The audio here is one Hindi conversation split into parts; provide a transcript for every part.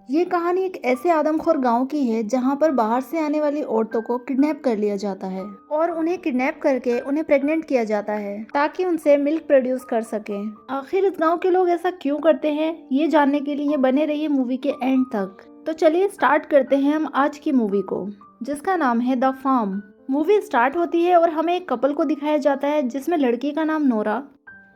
ये कहानी एक ऐसे आदमखोर गांव की है जहां पर बाहर से आने वाली औरतों को किडनैप कर लिया जाता है और उन्हें किडनैप करके उन्हें प्रेग्नेंट किया जाता है ताकि उनसे मिल्क प्रोड्यूस कर सके। आखिर इस गांव के लोग ऐसा क्यों करते हैं, ये जानने के लिए बने रहिए मूवी के एंड तक। तो चलिए स्टार्ट करते हैं हम आज की मूवी को, जिसका नाम है द फार्म। मूवी स्टार्ट होती है और हमें एक कपल को दिखाया जाता है जिसमें लड़की का नाम नोरा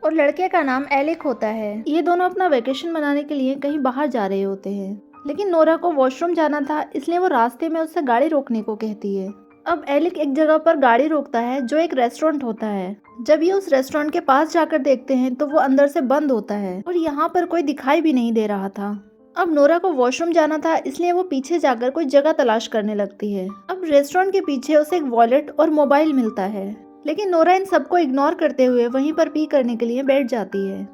और लड़के का नाम एलिक होता है। ये दोनों अपना वेकेशन मनाने के लिए कहीं बाहर जा रहे होते हैं, लेकिन नोरा को वॉशरूम जाना था, इसलिए वो रास्ते में उससे गाड़ी रोकने को कहती है। अब एलिक एक जगह पर गाड़ी रोकता है जो एक रेस्टोरेंट होता है। जब ये उस रेस्टोरेंट के पास जाकर देखते हैं तो वो अंदर से बंद होता है और यहाँ पर कोई दिखाई भी नहीं दे रहा था। अब नोरा को वॉशरूम जाना था, इसलिए वो पीछे जाकर कोई जगह तलाश करने लगती है। अब रेस्टोरेंट के पीछे उसे एक वॉलेट और मोबाइल मिलता है, लेकिन नोरा इन सबको इग्नोर करते हुए वहीं पर पी करने के लिए बैठ जाती है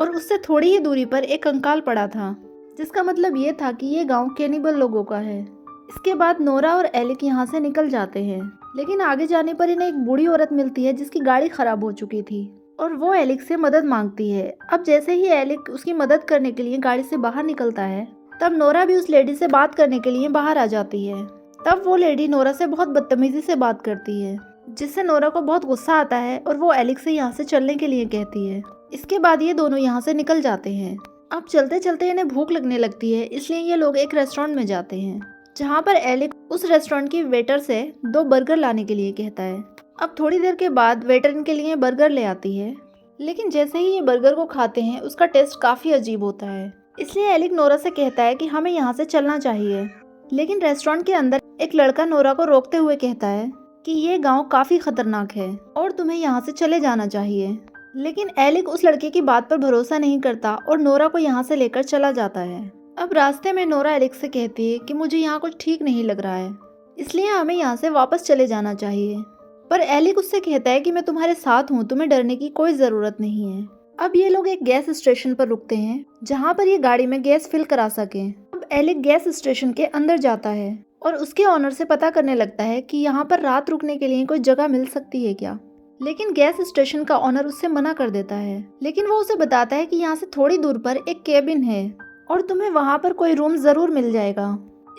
और उससे थोड़ी ही दूरी पर एक कंकाल पड़ा था, जिसका मतलब ये था कि ये गांव कैनिबल लोगों का है। इसके बाद नोरा और एलिक यहाँ से निकल जाते हैं, लेकिन आगे जाने पर इन्हें एक बूढ़ी औरत मिलती है जिसकी गाड़ी खराब हो चुकी थी और वो एलिक से मदद मांगती है। अब जैसे ही एलिक उसकी मदद करने के लिए गाड़ी से बाहर निकलता है, तब नोरा भी उस लेडी से बात करने के लिए बाहर आ जाती है। तब वो लेडी नोरा से बहुत बदतमीजी से बात करती है, जिससे नोरा को बहुत गुस्सा आता है और वो एलिक से यहाँ से चलने के लिए कहती है। इसके बाद ये दोनों यहाँ से निकल जाते हैं। अब चलते चलते इन्हें भूख लगने लगती है, इसलिए ये लोग एक रेस्टोरेंट में जाते हैं, जहाँ पर एलिक उस रेस्टोरेंट की वेटर से 2 बर्गर लाने के लिए कहता है। अब थोड़ी देर के बाद वेटर इनके लिए बर्गर ले आती है, लेकिन जैसे ही ये बर्गर को खाते हैं उसका टेस्ट काफ़ी अजीब होता है। इसलिए एलिक नोरा से कहता है कि हमें यहाँ से चलना चाहिए, लेकिन रेस्टोरेंट के अंदर एक लड़का नोरा को रोकते हुए कहता है कि ये गाँव काफ़ी खतरनाक है और तुम्हें यहाँ से चले जाना चाहिए। लेकिन एलिक उस लड़के की बात पर भरोसा नहीं करता और नोरा को यहाँ से लेकर चला जाता है। अब रास्ते में नोरा एलिक से कहती है कि मुझे यहाँ कुछ ठीक नहीं लग रहा है, इसलिए हमें यहाँ से वापस चले जाना चाहिए। पर एलिक उससे कहता है कि मैं तुम्हारे साथ हूँ, तुम्हें डरने की कोई ज़रूरत नहीं है। अब ये लोग एक गैस स्टेशन पर रुकते हैं जहाँ पर ये गाड़ी में गैस फिल करा सकें। अब एलिक गैस स्टेशन के अंदर जाता है और उसके ऑनर से पता करने लगता है कि यहाँ पर रात रुकने के लिए कोई जगह मिल सकती है क्या। लेकिन गैस स्टेशन का ऑनर उससे मना कर देता है, लेकिन वो उसे बताता है कि यहाँ से थोड़ी दूर पर एक केबिन है और तुम्हें वहाँ पर कोई रूम ज़रूर मिल जाएगा।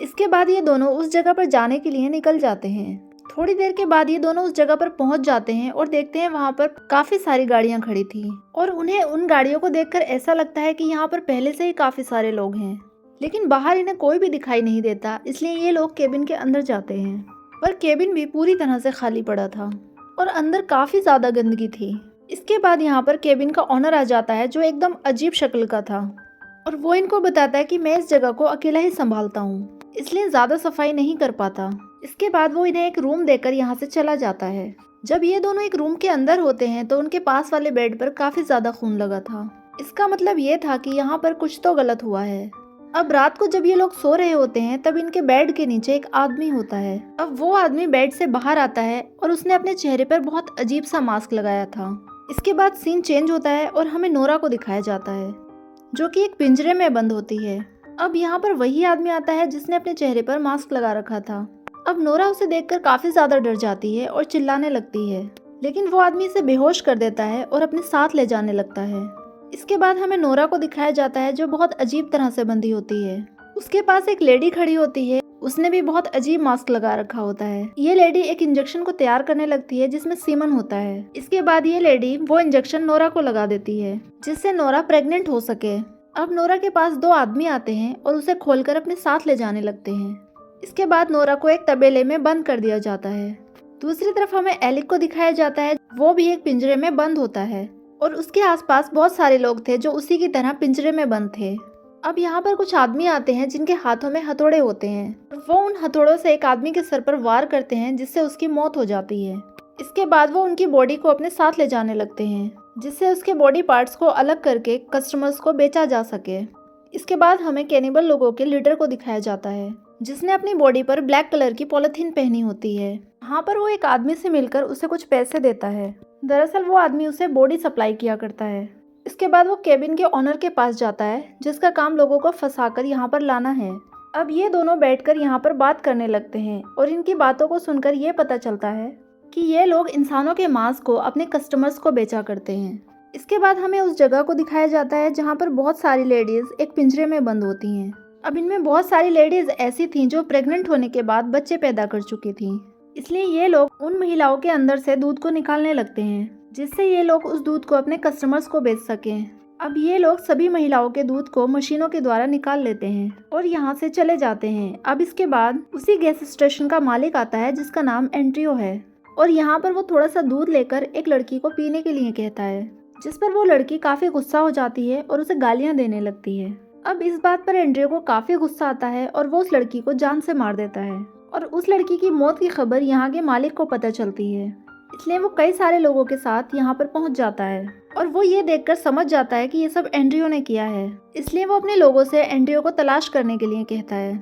इसके बाद ये दोनों उस जगह पर जाने के लिए निकल जाते हैं। थोड़ी देर के बाद ये दोनों उस जगह पर पहुँच जाते हैं और देखते हैं वहाँ पर काफ़ी सारी गाड़ियाँ खड़ी थी और उन्हें उन गाड़ियों को देखकर ऐसा लगता है कि यहाँ पर पहले से ही काफ़ी सारे लोग हैं, लेकिन बाहर इन्हें कोई भी दिखाई नहीं देता। इसलिए ये लोग केबिन के अंदर जाते हैं, पर केबिन भी पूरी तरह से खाली पड़ा था और अंदर काफ़ी ज़्यादा गंदगी थी। इसके बाद यहाँ पर केबिन का ऑनर आ जाता है जो एकदम अजीब शक्ल का था और वो इनको बताता है कि मैं इस जगह को अकेला ही संभालता हूँ, इसलिए ज़्यादा सफाई नहीं कर पाता। इसके बाद वो इन्हें एक रूम देकर यहाँ से चला जाता है। जब ये दोनों एक रूम के अंदर होते हैं तो उनके पास वाले बेड पर काफ़ी ज़्यादा खून लगा था। इसका मतलब ये था कि यहाँ पर कुछ तो गलत हुआ है। अब रात को जब ये लोग सो रहे होते हैं तब इनके बेड के नीचे एक आदमी होता है। अब वो आदमी बेड से बाहर आता है और उसने अपने चेहरे पर बहुत अजीब सा मास्क लगाया था। इसके बाद सीन चेंज होता है और हमें नोरा को दिखाया जाता है जो कि एक पिंजरे में बंद होती है। अब यहाँ पर वही आदमी आता है जिसने अपने चेहरे पर मास्क लगा रखा था। अब नोरा उसे देखकर काफ़ी ज़्यादा डर जाती है और चिल्लाने लगती है, लेकिन वो आदमी इसे बेहोश कर देता है और अपने साथ ले जाने लगता है। इसके बाद हमें नोरा को दिखाया जाता है जो बहुत अजीब तरह से बंधी होती है। उसके पास एक लेडी खड़ी होती है, उसने भी बहुत अजीब मास्क लगा रखा होता है। ये लेडी एक इंजेक्शन को तैयार करने लगती है जिसमें सीमन होता है। इसके बाद ये लेडी वो इंजेक्शन नोरा को लगा देती है जिससे नोरा प्रेग्नेंट हो सके। अब नोरा के पास 2 आदमी आते हैं और उसे खोलकर अपने साथ ले जाने लगते हैं। इसके बाद नोरा को एक तबेले में बंद कर दिया जाता है। दूसरी तरफ हमें एलिक को दिखाया जाता है, वो भी एक पिंजरे में बंद होता है और उसके आसपास बहुत सारे लोग थे जो उसी की तरह पिंजरे में बंद थे। अब यहाँ पर कुछ आदमी आते हैं जिनके हाथों में हथौड़े होते हैं। वो उन हथौड़ों से एक आदमी के सर पर वार करते हैं जिससे उसकी मौत हो जाती है। इसके बाद वो उनकी बॉडी को अपने साथ ले जाने लगते हैं जिससे उसके बॉडी पार्ट्स को अलग करके कस्टमर्स को बेचा जा सके। इसके बाद हमें कैनिबल लोगों के लीडर को दिखाया जाता है जिसने अपनी बॉडी पर ब्लैक कलर की पॉलिथीन पहनी होती है। यहाँ पर वो एक आदमी से मिलकर उसे कुछ पैसे देता है। दरअसल वो आदमी उसे बॉडी सप्लाई किया करता है। इसके बाद वो केबिन के ऑनर के पास जाता है जिसका काम लोगों को फंसाकर यहाँ पर लाना है। अब ये दोनों बैठकर यहाँ पर बात करने लगते हैं और इनकी बातों को सुनकर ये पता चलता है कि ये लोग इंसानों के मांस को अपने कस्टमर्स को बेचा करते हैं। इसके बाद हमें उस जगह को दिखाया जाता है जहाँ पर बहुत सारी लेडीज एक पिंजरे में बंद होती हैं अब इनमें बहुत सारी लेडीज ऐसी थीं जो प्रेग्नेंट होने के बाद बच्चे पैदा कर चुकी थीं। इसलिए ये लोग उन महिलाओं के अंदर से दूध को निकालने लगते हैं, जिससे ये लोग उस दूध को अपने कस्टमर्स को बेच सकें। अब ये लोग सभी महिलाओं के दूध को मशीनों के द्वारा निकाल लेते हैं और यहाँ से चले जाते हैं। अब इसके बाद उसी गैस स्टेशन का मालिक आता है जिसका नाम एंड्रियो है, और यहाँ पर वो थोड़ा सा दूध लेकर एक लड़की को पीने के लिए कहता है, जिस पर वो लड़की काफी गुस्सा हो जाती है और उसे गालियाँ देने लगती है। अब इस बात पर एंड्रियो को काफी गुस्सा आता है और वो उस लड़की को जान से मार देता है, और उस लड़की की मौत की खबर यहाँ के मालिक को पता चलती है। इसलिए वो कई सारे लोगों के साथ यहाँ पर पहुँच जाता है और वो ये देखकर समझ जाता है कि ये सब एंड्रियो ने किया है। इसलिए वो अपने लोगों से एंड्रियो को तलाश करने के लिए कहता है,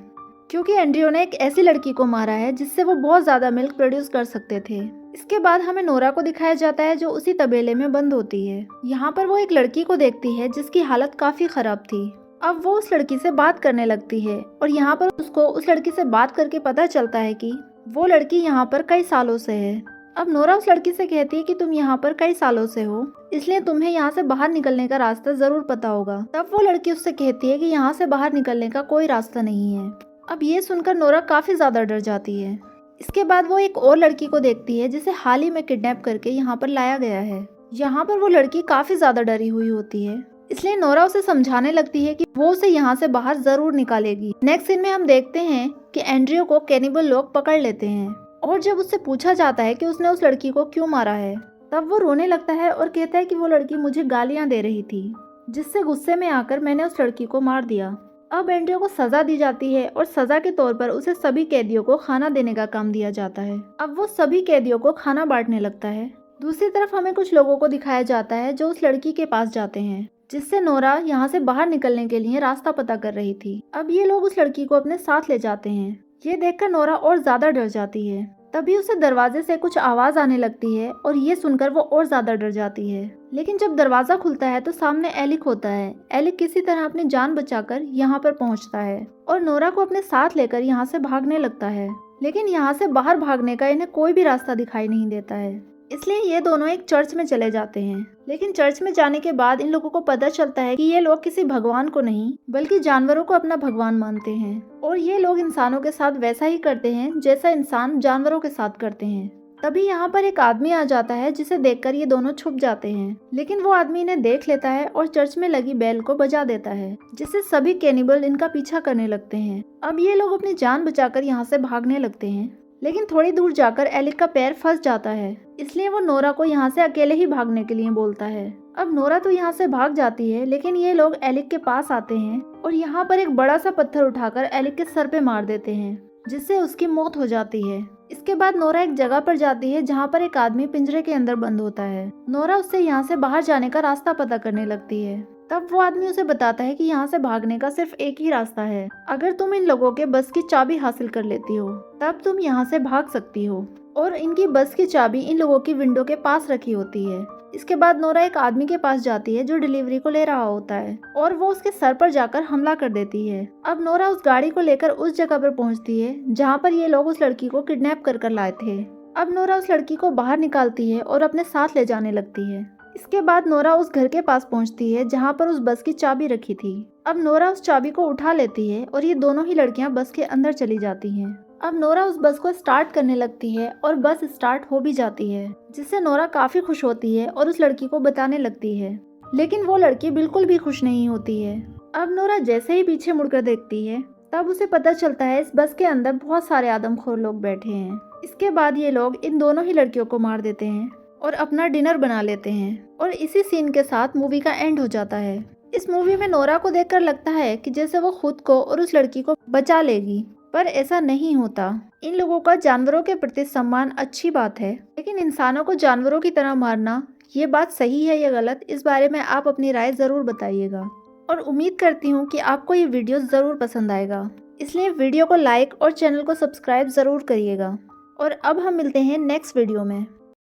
क्योंकि एंड्रियो ने एक ऐसी लड़की को मारा है जिससे वो बहुत ज्यादा मिल्क प्रोड्यूस कर सकते थे। इसके बाद हमें नोरा को दिखाया जाता है जो उसी तबेले में बंद होती है। यहाँ पर वो एक लड़की को देखती है जिसकी हालत काफी खराब थी। अब वो उस लड़की से बात करने लगती है और यहाँ पर उसको उस लड़की से बात करके पता चलता है कि वो लड़की यहाँ पर कई सालों से है। अब नोरा उस लड़की से कहती है कि तुम यहाँ पर कई सालों से हो, इसलिए तुम्हें यहाँ से बाहर निकलने का रास्ता जरूर पता होगा। तब वो लड़की उससे कहती है कि यहाँ से बाहर निकलने का कोई रास्ता नहीं है। अब ये सुनकर नोरा काफी ज्यादा डर जाती है। इसके बाद वो एक और लड़की को देखती है जिसे हाल ही में किडनैप करके यहाँ पर लाया गया है। यहाँ पर वो लड़की काफी ज्यादा डरी हुई होती है, इसलिए नोरा उसे समझाने लगती है कि वो उसे यहाँ से बाहर जरूर निकालेगी। नेक्स्ट सीन में हम देखते हैं कि एंड्रियो को कैनिबल लोग पकड़ लेते हैं, और जब उससे पूछा जाता है कि उसने उस लड़की को क्यों मारा है, तब वो रोने लगता है और कहता है कि वो लड़की मुझे गालियां दे रही थी, जिससे गुस्से में आकर मैंने उस लड़की को मार दिया। अब एंड्रियो को सजा दी जाती है और सजा के तौर पर उसे सभी कैदियों को खाना देने का काम दिया जाता है। अब वो सभी कैदियों को खाना बांटने लगता है। दूसरी तरफ हमें कुछ लोगों को दिखाया जाता है जो उस लड़की के पास जाते हैं, जिससे नोरा यहाँ से बाहर निकलने के लिए रास्ता पता कर रही थी। अब ये लोग उस लड़की को अपने साथ ले जाते हैं। ये देखकर नोरा और ज्यादा डर जाती है। तभी उसे दरवाजे से कुछ आवाज आने लगती है और ये सुनकर वो और ज्यादा डर जाती है। लेकिन जब दरवाजा खुलता है तो सामने एलिक होता है। एलिक किसी तरह अपनी जान बचाकर यहाँ पर पहुँचता है और नोरा को अपने साथ लेकर यहाँ से भागने लगता है। लेकिन यहाँ से बाहर भागने का इन्हें कोई भी रास्ता दिखाई नहीं देता है, इसलिए ये दोनों एक चर्च में चले जाते हैं। लेकिन चर्च में जाने के बाद इन लोगों को पता चलता है कि ये लोग किसी भगवान को नहीं बल्कि जानवरों को अपना भगवान मानते हैं, और ये लोग इंसानों के साथ वैसा ही करते हैं जैसा इंसान जानवरों के साथ करते हैं। तभी यहाँ पर एक आदमी आ जाता है जिसे देखकर ये दोनों छुप जाते हैं, लेकिन वो आदमी इन्हें देख लेता है और चर्च में लगी बेल को बजा देता है, जिससे सभी कैनिबल इनका पीछा करने लगते हैं। अब ये लोग अपनी जान बचाकर यहाँ से भागने लगते हैं, लेकिन थोड़ी दूर जाकर एलिक का पैर फंस जाता है, इसलिए वो नोरा को यहाँ से अकेले ही भागने के लिए बोलता है। अब नोरा तो यहाँ से भाग जाती है, लेकिन ये लोग एलिक के पास आते हैं और यहाँ पर एक बड़ा सा पत्थर उठाकर एलिक के सर पे मार देते हैं, जिससे उसकी मौत हो जाती है। इसके बाद नोरा एक जगह पर जाती है जहाँ पर एक आदमी पिंजरे के अंदर बंद होता है। नोरा उससे यहाँ से बाहर जाने का रास्ता पता करने लगती है। तब वो आदमी उसे बताता है कि यहाँ से भागने का सिर्फ एक ही रास्ता है। अगर तुम इन लोगों के बस की चाबी हासिल कर लेती हो तब तुम यहाँ से भाग सकती हो, और इनकी बस की चाबी इन लोगों की विंडो के पास रखी होती है। इसके बाद नोरा एक आदमी के पास जाती है जो डिलीवरी को ले रहा होता है, और वो उसके सर पर जाकर हमला कर देती है। अब नोरा उस गाड़ी को लेकर उस जगह पर पहुंचती है जहाँ पर ये लोग उस लड़की को किडनैप कर लाए थे। अब नोरा उस लड़की को बाहर निकालती है और अपने साथ ले जाने लगती है। इसके बाद नोरा उस घर के पास पहुंचती है जहाँ पर उस बस की चाबी रखी थी। अब नोरा उस चाबी को उठा लेती है और ये दोनों ही लड़कियां बस के अंदर चली जाती हैं। अब नोरा उस बस को स्टार्ट करने लगती है और बस स्टार्ट हो भी जाती है, जिससे नोरा काफी खुश होती है और उस लड़की को बताने लगती है। लेकिन वो लड़की बिल्कुल भी खुश नहीं होती है। अब नोरा जैसे ही पीछे मुड़कर देखती है तब उसे पता चलता है इस बस के अंदर बहुत सारे आदमखोर लोग बैठे हैं। इसके बाद ये लोग इन दोनों ही लड़कियों को मार देते हैं और अपना डिनर बना लेते हैं, और इसी सीन के साथ मूवी का एंड हो जाता है। इस मूवी में नोरा को देखकर लगता है कि जैसे वो खुद को और उस लड़की को बचा लेगी, पर ऐसा नहीं होता। इन लोगों का जानवरों के प्रति सम्मान अच्छी बात है, लेकिन इंसानों को जानवरों की तरह मारना ये बात सही है या गलत, इस बारे में आप अपनी राय जरूर बताइएगा। और उम्मीद करती हूँ कि आपको ये वीडियो जरूर पसंद आएगा, इसलिए वीडियो को लाइक और चैनल को सब्सक्राइब जरूर करिएगा। और अब हम मिलते हैं नेक्स्ट वीडियो में।